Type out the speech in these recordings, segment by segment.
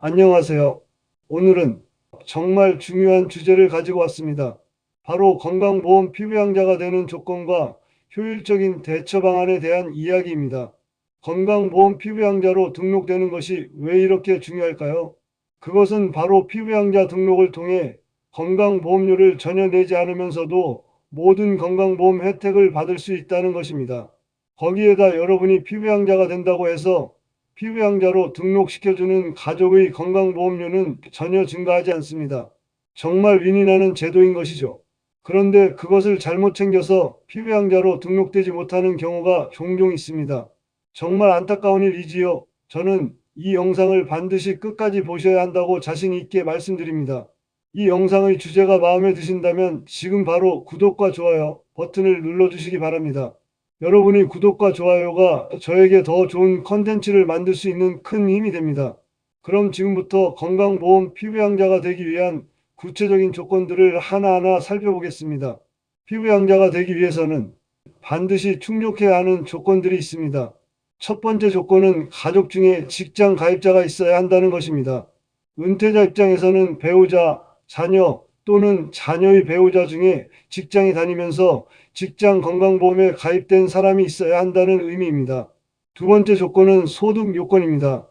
안녕하세요. 오늘은 정말 중요한 주제를 가지고 왔습니다. 바로 건강보험 피부양자가 되는 조건과 효율적인 대처 방안에 대한 이야기입니다. 건강보험 피부양자로 등록되는 것이 왜 이렇게 중요할까요? 그것은 바로 피부양자 등록을 통해 건강보험료를 전혀 내지 않으면서도 모든 건강보험 혜택을 받을 수 있다는 것입니다. 거기에다 여러분이 피부양자가 된다고 해서 피부양자로 등록시켜주는 가족의 건강보험료는 전혀 증가하지 않습니다. 정말 윈이 나는 제도인 것이죠. 그런데 그것을 잘못 챙겨서 피부양자로 등록되지 못하는 경우가 종종 있습니다. 정말 안타까운 일이지요. 저는 이 영상을 반드시 끝까지 보셔야 한다고 자신 있게 말씀드립니다. 이 영상의 주제가 마음에 드신다면 지금 바로 구독과 좋아요 버튼을 눌러주시기 바랍니다. 여러분의 구독과 좋아요가 저에게 더 좋은 컨텐츠를 만들 수 있는 큰 힘이 됩니다. 그럼 지금부터 건강보험 피부양자가 되기 위한 구체적인 조건들을 하나하나 살펴보겠습니다. 피부양자가 되기 위해서는 반드시 충족해야 하는 조건들이 있습니다. 첫 번째 조건은 가족 중에 직장 가입자가 있어야 한다는 것입니다. 은퇴자 입장에서는 배우자, 자녀 또는 자녀의 배우자 중에 직장에 다니면서 직장 건강보험에 가입된 사람이 있어야 한다는 의미입니다. 두 번째 조건은 소득 요건입니다.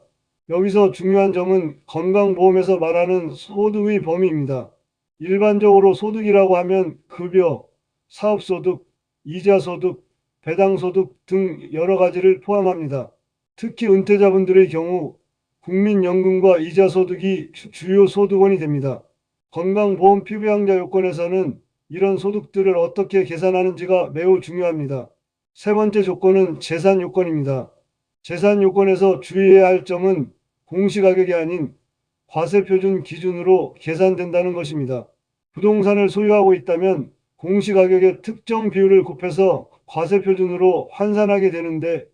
여기서 중요한 점은 건강보험에서 말하는 소득의 범위입니다. 일반적으로 소득이라고 하면 급여, 사업소득, 이자소득, 배당소득 등 여러 가지를 포함합니다. 특히 은퇴자분들의 경우 국민연금과 이자소득이 주요 소득원이 됩니다. 건강보험 피부양자 요건에서는 이런 소득들을 어떻게 계산하는지가 매우 중요합니다. 세 번째 조건은 재산 요건입니다. 재산 요건에서 주의해야 할 점은 공시가격이 아닌 과세표준 기준으로 계산된다는 것입니다. 부동산을 소유하고 있다면 공시가격의 특정 비율을 곱해서 과세표준으로 환산하게 되는데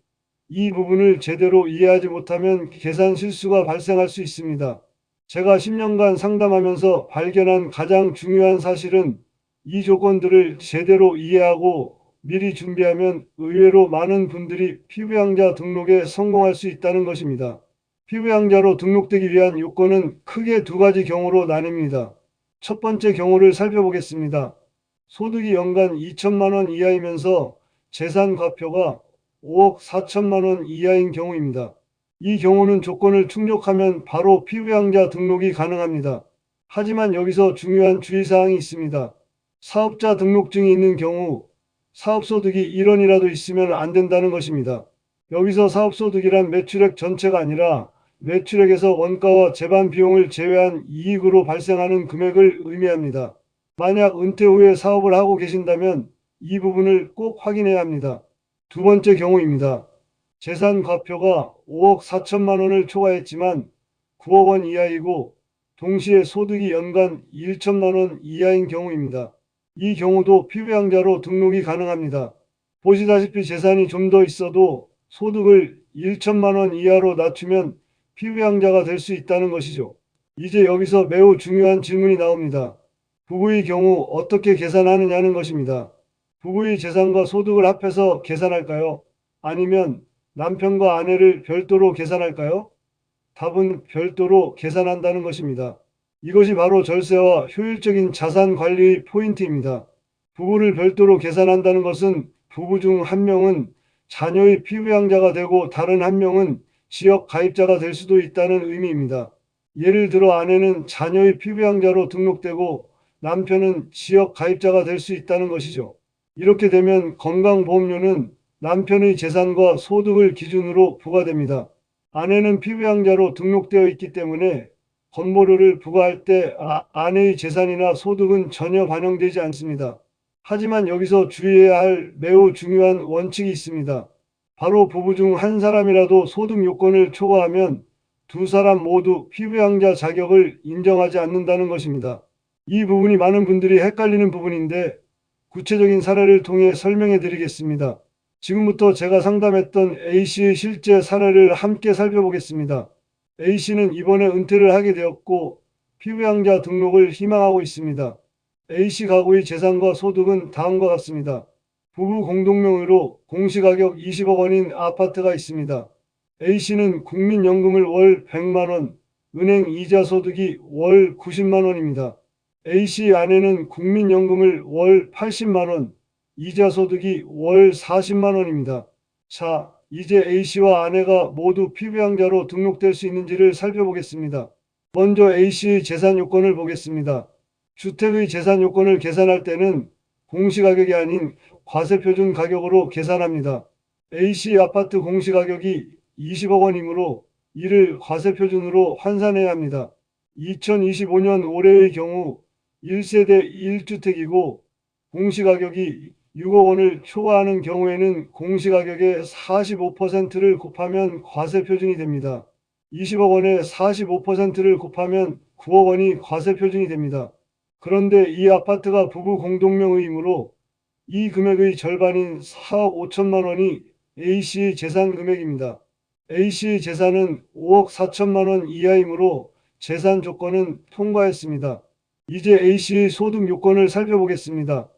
이 부분을 제대로 이해하지 못하면 계산 실수가 발생할 수 있습니다. 제가 10년간 상담하면서 발견한 가장 중요한 사실은 이 조건들을 제대로 이해하고 미리 준비하면 의외로 많은 분들이 피부양자 등록에 성공할 수 있다는 것입니다. 피부양자로 등록되기 위한 요건은 크게 두 가지 경우로 나뉩니다. 첫 번째 경우를 살펴보겠습니다. 소득이 연간 2천만 원 이하이면서 재산 과표가 5억 4천만 원 이하인 경우입니다. 이 경우는 조건을 충족하면 바로 피부양자 등록이 가능합니다. 하지만 여기서 중요한 주의사항이 있습니다. 사업자 등록증이 있는 경우 사업소득이 1원이라도 있으면 안 된다는 것입니다. 여기서 사업소득이란 매출액 전체가 아니라 매출액에서 원가와 제반 비용을 제외한 이익으로 발생하는 금액을 의미합니다. 만약 은퇴 후에 사업을 하고 계신다면 이 부분을 꼭 확인해야 합니다. 두 번째 경우입니다. 재산 과표가 5억 4천만 원을 초과했지만 9억 원 이하이고 동시에 소득이 연간 1천만 원 이하인 경우입니다. 이 경우도 피부양자로 등록이 가능합니다. 보시다시피 재산이 좀 더 있어도 소득을 1천만 원 이하로 낮추면 피부양자가 될 수 있다는 것이죠. 이제 여기서 매우 중요한 질문이 나옵니다. 부부의 경우 어떻게 계산하느냐는 것입니다. 부부의 재산과 소득을 합해서 계산할까요? 아니면 남편과 아내를 별도로 계산할까요? 답은 별도로 계산한다는 것입니다. 이것이 바로 절세와 효율적인 자산 관리의 포인트입니다. 부부를 별도로 계산한다는 것은 부부 중 한 명은 자녀의 피부양자가 되고 다른 한 명은 지역 가입자가 될 수도 있다는 의미입니다. 예를 들어 아내는 자녀의 피부양자로 등록되고 남편은 지역 가입자가 될 수 있다는 것이죠. 이렇게 되면 건강보험료는 남편의 재산과 소득을 기준으로 부과됩니다. 아내는 피부양자로 등록되어 있기 때문에 건보료를 부과할 때 아내의 재산이나 소득은 전혀 반영되지 않습니다. 하지만 여기서 주의해야 할 매우 중요한 원칙이 있습니다. 바로 부부 중 한 사람이라도 소득 요건을 초과하면 두 사람 모두 피부양자 자격을 인정하지 않는다는 것입니다. 이 부분이 많은 분들이 헷갈리는 부분인데 구체적인 사례를 통해 설명해 드리겠습니다. 지금부터 제가 상담했던 A씨의 실제 사례를 함께 살펴보겠습니다. A씨는 이번에 은퇴를 하게 되었고 피부양자 등록을 희망하고 있습니다. A씨 가구의 재산과 소득은 다음과 같습니다. 부부 공동명의로 공시가격 20억 원인 아파트가 있습니다. A씨는 국민연금을 월 100만 원, 은행 이자 소득이 월 90만 원입니다. A씨 아내는 국민연금을 월 80만 원, 이자 소득이 월 40만 원입니다. 자, 이제 A씨와 아내가 모두 피부양자로 등록될 수 있는지를 살펴보겠습니다. 먼저 A씨의 재산 요건을 보겠습니다. 주택의 재산 요건을 계산할 때는 공시가격이 아닌 과세표준 가격으로 계산합니다. A씨 아파트 공시가격이 20억 원이므로 이를 과세표준으로 환산해야 합니다. 2025년 올해의 경우 1세대 1주택이고 공시가격이 6억 원을 초과하는 경우에는 공시가격의 45%를 곱하면 과세표준이 됩니다. 20억 원에 45%를 곱하면 9억 원이 과세표준이 됩니다. 그런데 이 아파트가 부부 공동명의이므로 이 금액의 절반인 4억 5천만 원이 A씨의 재산 금액입니다. A씨의 재산은 5억 4천만 원 이하이므로 재산 조건은 통과했습니다. 이제 A씨의 소득 요건을 살펴보겠습니다.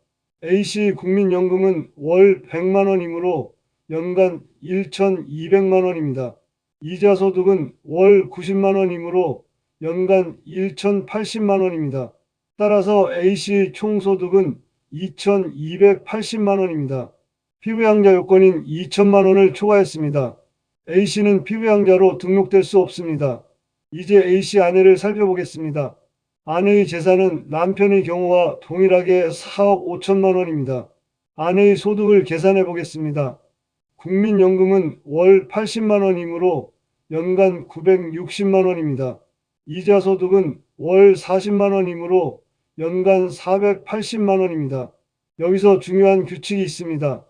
A씨 국민연금은 월 100만 원이므로 연간 1,200만 원입니다. 이자 소득은 월 90만 원이므로 연간 1,080만 원입니다. 따라서 A씨 총소득은 2,280만 원입니다. 피부양자 요건인 2천만 원을 초과했습니다. A씨는 피부양자로 등록될 수 없습니다. 이제 A씨 아내를 살펴보겠습니다. 아내의 재산은 남편의 경우와 동일하게 4억 5천만 원입니다. 아내의 소득을 계산해 보겠습니다. 국민연금은 월 80만 원이므로 연간 960만 원입니다. 이자 소득은 월 40만 원이므로 연간 480만 원입니다. 여기서 중요한 규칙이 있습니다.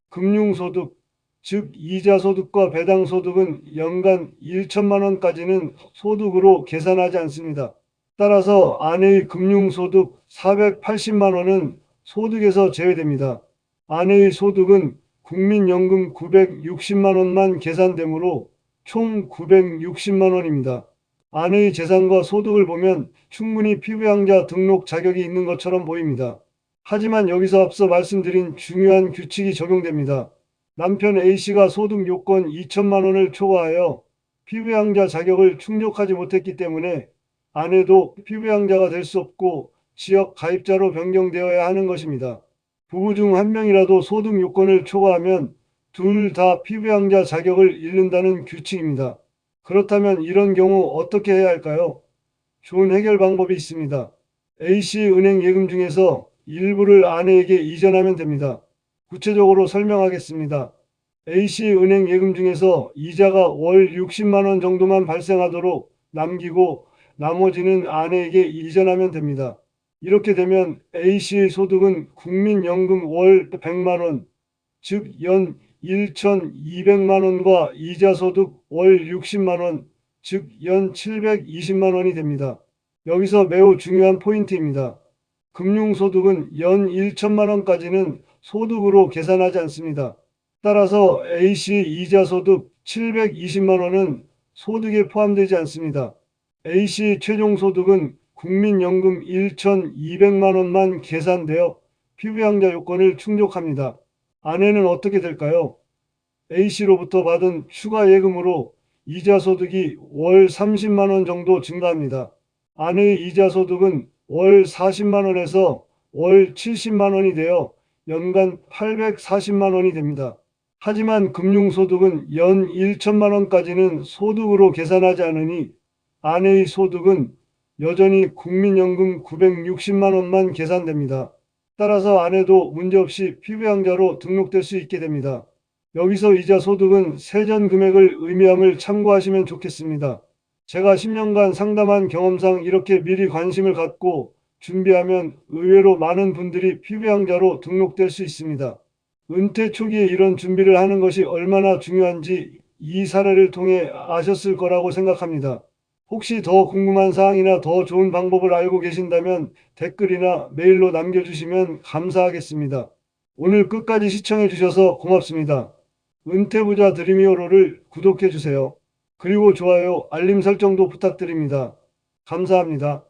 금융소득, 즉 이자 소득과 배당 소득은 연간 1천만 원까지는 소득으로 계산하지 않습니다. 따라서 아내의 금융소득 480만 원은 소득에서 제외됩니다. 아내의 소득은 국민연금 960만 원만 계산되므로 총 960만 원입니다. 아내의 재산과 소득을 보면 충분히 피부양자 등록 자격이 있는 것처럼 보입니다. 하지만 여기서 앞서 말씀드린 중요한 규칙이 적용됩니다. 남편 A씨가 소득 요건 2천만 원을 초과하여 피부양자 자격을 충족하지 못했기 때문에 아내도 피부양자가 될 수 없고 지역 가입자로 변경되어야 하는 것입니다. 부부 중 한 명이라도 소득 요건을 초과하면 둘 다 피부양자 자격을 잃는다는 규칙입니다. 그렇다면 이런 경우 어떻게 해야 할까요? 좋은 해결 방법이 있습니다. A씨 은행 예금 중에서 일부를 아내에게 이전하면 됩니다. 구체적으로 설명하겠습니다. A씨 은행 예금 중에서 이자가 월 60만 원 정도만 발생하도록 남기고 나머지는 아내에게 이전하면 됩니다. 이렇게 되면 A씨의 소득은 국민연금 월 100만 원, 즉 연 1,200만 원과 이자 소득 월 60만 원, 즉 연 720만 원이 됩니다. 여기서 매우 중요한 포인트입니다. 금융소득은 연 1천만 원까지는 소득으로 계산하지 않습니다. 따라서 A씨 이자 소득 720만 원은 소득에 포함되지 않습니다. A씨 최종 소득은 국민연금 1,200만 원만 계산되어 피부양자 요건을 충족합니다. 아내는 어떻게 될까요? A씨로부터 받은 추가 예금으로 이자 소득이 월 30만 원 정도 증가합니다. 아내의 이자 소득은 월 40만 원에서 월 70만 원이 되어 연간 840만 원이 됩니다. 하지만 금융소득은 연 1천만 원까지는 소득으로 계산하지 않으니 아내의 소득은 여전히 국민연금 960만 원만 계산됩니다. 따라서 아내도 문제없이 피부양자로 등록될 수 있게 됩니다. 여기서 이자 소득은 세전 금액을 의미함을 참고하시면 좋겠습니다. 제가 10년간 상담한 경험상 이렇게 미리 관심을 갖고 준비하면 의외로 많은 분들이 피부양자로 등록될 수 있습니다. 은퇴 초기에 이런 준비를 하는 것이 얼마나 중요한지 이 사례를 통해 아셨을 거라고 생각합니다. 혹시 더 궁금한 사항이나 더 좋은 방법을 알고 계신다면 댓글이나 메일로 남겨주시면 감사하겠습니다. 오늘 끝까지 시청해 주셔서 고맙습니다. 은퇴부자 드림히어로를 구독해 주세요. 그리고 좋아요, 알림 설정도 부탁드립니다. 감사합니다.